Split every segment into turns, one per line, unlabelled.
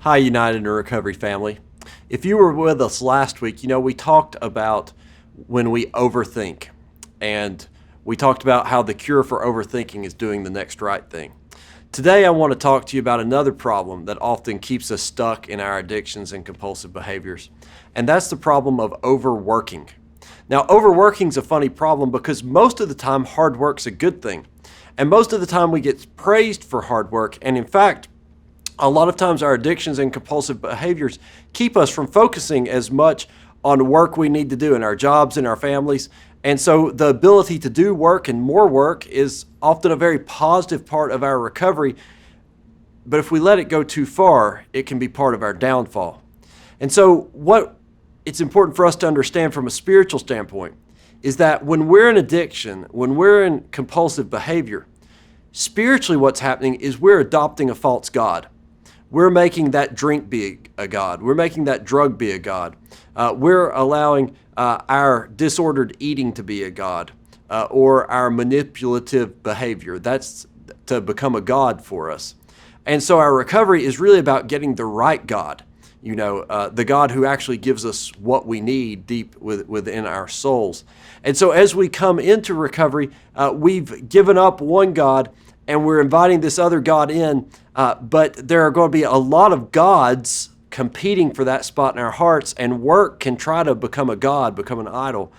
Hi, United in Recovery family. If you were with us last week, we talked about when we overthink, and we talked about how the cure for overthinking is doing the next right thing. Today, I want to talk to you about another problem that often keeps us stuck in our addictions and compulsive behaviors, and that's the problem of overworking. Now, overworking is a funny problem because most of the time, hard work's a good thing, and most of the time, we get praised for hard work, and in fact, a lot of times our addictions and compulsive behaviors keep us from focusing as much on work we need to do in our jobs and our families. And so the ability to do work and more work is often a very positive part of our recovery. But if we let it go too far, it can be part of our downfall. And so what it's important for us to understand from a spiritual standpoint is that when we're in addiction, when we're in compulsive behavior, spiritually what's happening is we're adopting a false god. We're making that drink be a god. We're making that drug be a god. We're allowing our disordered eating to be a god, or our manipulative behavior. That's to become a god for us. And so our recovery is really about getting the right God, the God who actually gives us what we need deep within our souls. And so as we come into recovery, we've given up one God and we're inviting this other God in, but there are going to be a lot of gods competing for that spot in our hearts, and work can try to become a god, become an idol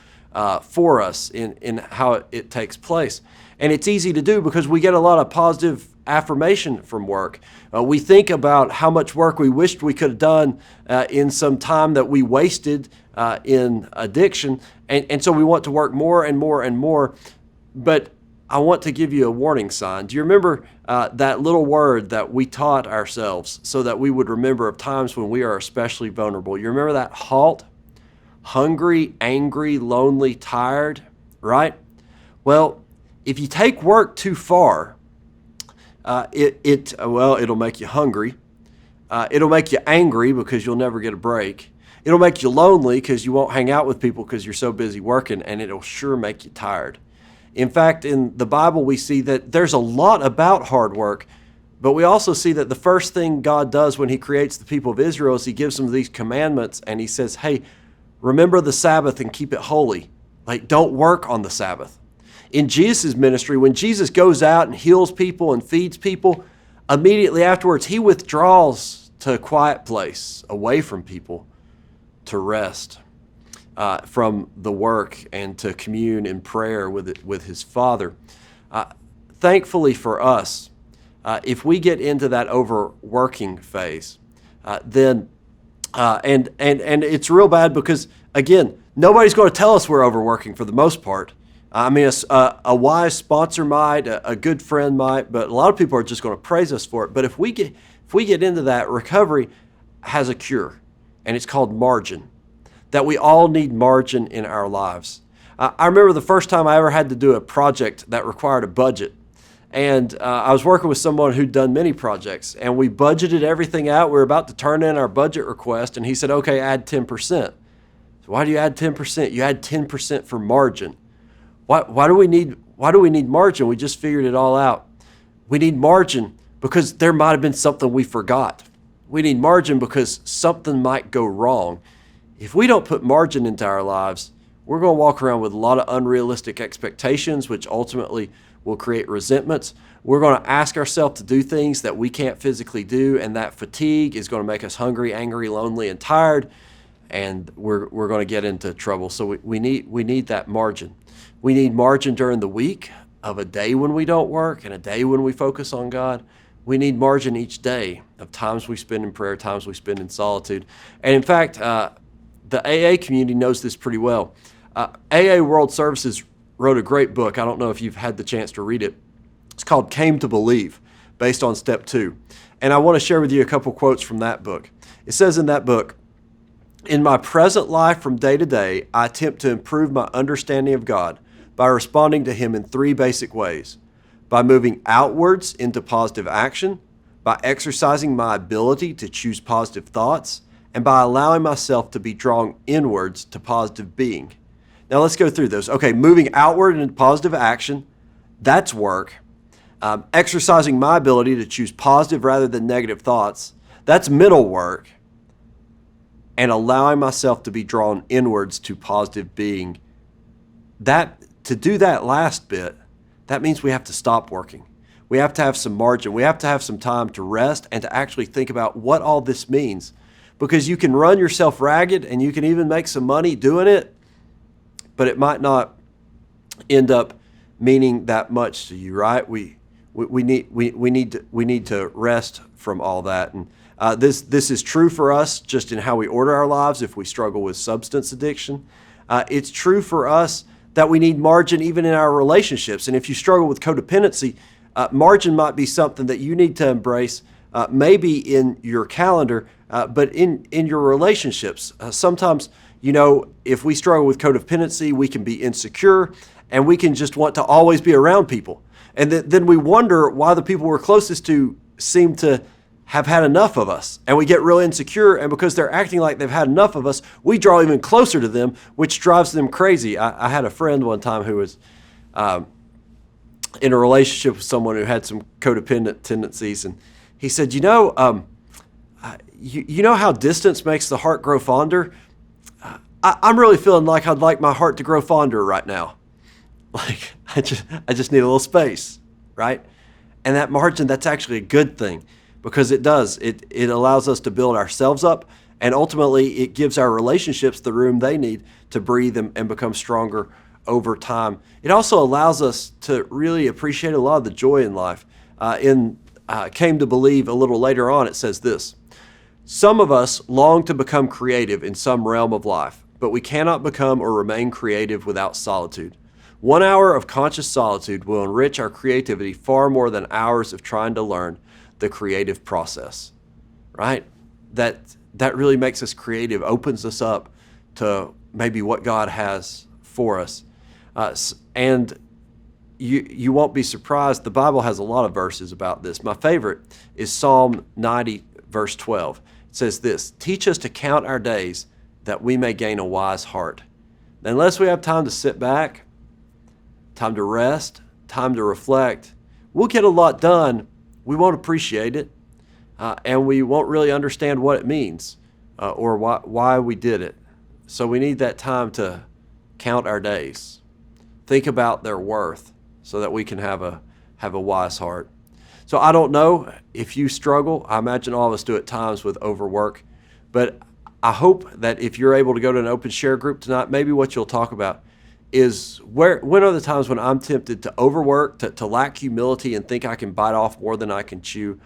for us in how it takes place. And it's easy to do because we get a lot of positive affirmation from work. We think about how much work we wished we could have done in some time that we wasted in addiction, and so we want to work more and more and more, but I want to give you a warning sign. Do you remember that little word that we taught ourselves so that we would remember of times when we are especially vulnerable? You remember that HALT? Hungry, angry, lonely, tired, right? Well, if you take work too far, it'll make you hungry. It'll make you angry because you'll never get a break. It'll make you lonely because you won't hang out with people because you're so busy working, and it'll sure make you tired. In fact, in the Bible, we see that there's a lot about hard work, but we also see that the first thing God does when he creates the people of Israel is he gives them these commandments, and he says, hey, remember the Sabbath and keep it holy. Like, don't work on the Sabbath. In Jesus' ministry, when Jesus goes out and heals people and feeds people, immediately afterwards, he withdraws to a quiet place away from people to rest from the work and to commune in prayer with his Father. Thankfully for us, if we get into that overworking phase, then it's real bad because, again, nobody's going to tell us we're overworking for the most part. I mean, a wise sponsor might, a good friend might, but a lot of people are just going to praise us for it. But if we get into that, recovery has a cure, and it's called margin. That we all need margin in our lives. I remember the first time I ever had to do a project that required a budget. And I was working with someone who'd done many projects, and we budgeted everything out. We were about to turn in our budget request, and he said, okay, add 10%. So why do you add 10%? You add 10% for margin. Why do we need margin? We just figured it all out. We need margin because there might have been something we forgot. We need margin because something might go wrong. If we don't put margin into our lives, we're going to walk around with a lot of unrealistic expectations, which ultimately will create resentments. We're going to ask ourselves to do things that we can't physically do, and that fatigue is going to make us hungry, angry, lonely, and tired, and we're going to get into trouble. So we need that margin. We need margin during the week of a day when we don't work and a day when we focus on God. We need margin each day of times we spend in prayer, times we spend in solitude. And in fact, the AA community knows this pretty well. AA World Services wrote a great book. I don't know if you've had the chance to read it. It's called Came to Believe, based on Step 2. And I want to share with you a couple quotes from that book. It says in that book, in my present life from day to day, I attempt to improve my understanding of God by responding to him in three basic ways. By moving outwards into positive action, by exercising my ability to choose positive thoughts, and by allowing myself to be drawn inwards to positive being. Now let's go through those. Okay, moving outward into positive action, that's work. Exercising my ability to choose positive rather than negative thoughts, That's mental work. And allowing myself to be drawn inwards to positive being. To do that last bit, that means we have to stop working. We have to have some margin. We have to have some time to rest and to actually think about what all this means. Because you can run yourself ragged and you can even make some money doing it, but it might not end up meaning that much to you, right? We need to rest from all that. And this is true for us just in how we order our lives if we struggle with substance addiction. It's true for us that we need margin even in our relationships. And if you struggle with codependency, margin might be something that you need to embrace, maybe in your calendar, but in your relationships. Sometimes, if we struggle with codependency, we can be insecure and we can just want to always be around people. And then we wonder why the people we're closest to seem to have had enough of us. And we get real insecure, and because they're acting like they've had enough of us, we draw even closer to them, which drives them crazy. I had a friend one time who was in a relationship with someone who had some codependent tendencies, and he said, you know how distance makes the heart grow fonder? I'm really feeling like I'd like my heart to grow fonder right now. Like, I just need a little space, right? And that margin, that's actually a good thing, because it allows us to build ourselves up, and ultimately it gives our relationships the room they need to breathe and become stronger over time. It also allows us to really appreciate a lot of the joy in life. Came to Believe a little later on, it says this: some of us long to become creative in some realm of life, but we cannot become or remain creative without solitude. 1 hour of conscious solitude will enrich our creativity far more than hours of trying to learn the creative process, right? That really makes us creative, opens us up to maybe what God has for us. And you won't be surprised, the Bible has a lot of verses about this. My favorite is Psalm 90, verse 12. It says this: teach us to count our days that we may gain a wise heart. Now, unless we have time to sit back, time to rest, time to reflect, we'll get a lot done. We won't appreciate it, and we won't really understand what it means or why we did it. So we need that time to count our days, think about their worth, so that we can have a wise heart. So I don't know if you struggle. I imagine all of us do at times with overwork, but I hope that if you're able to go to an open share group tonight, maybe what you'll talk about is when are the times when I'm tempted to overwork, to lack humility and think I can bite off more than I can chew,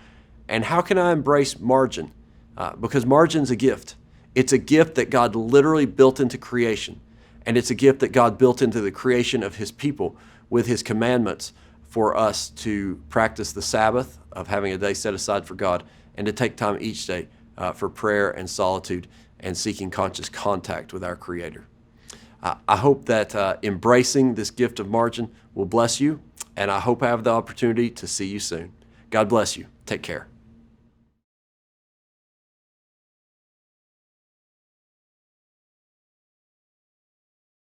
and how can I embrace margin? Because margin's a gift. It's a gift that God literally built into creation, and it's a gift that God built into the creation of His people with His commandments for us to practice the Sabbath of having a day set aside for God, and to take time each day for prayer and solitude and seeking conscious contact with our Creator. I hope that embracing this gift of margin will bless you, and I hope I have the opportunity to see you soon. God bless you. Take care.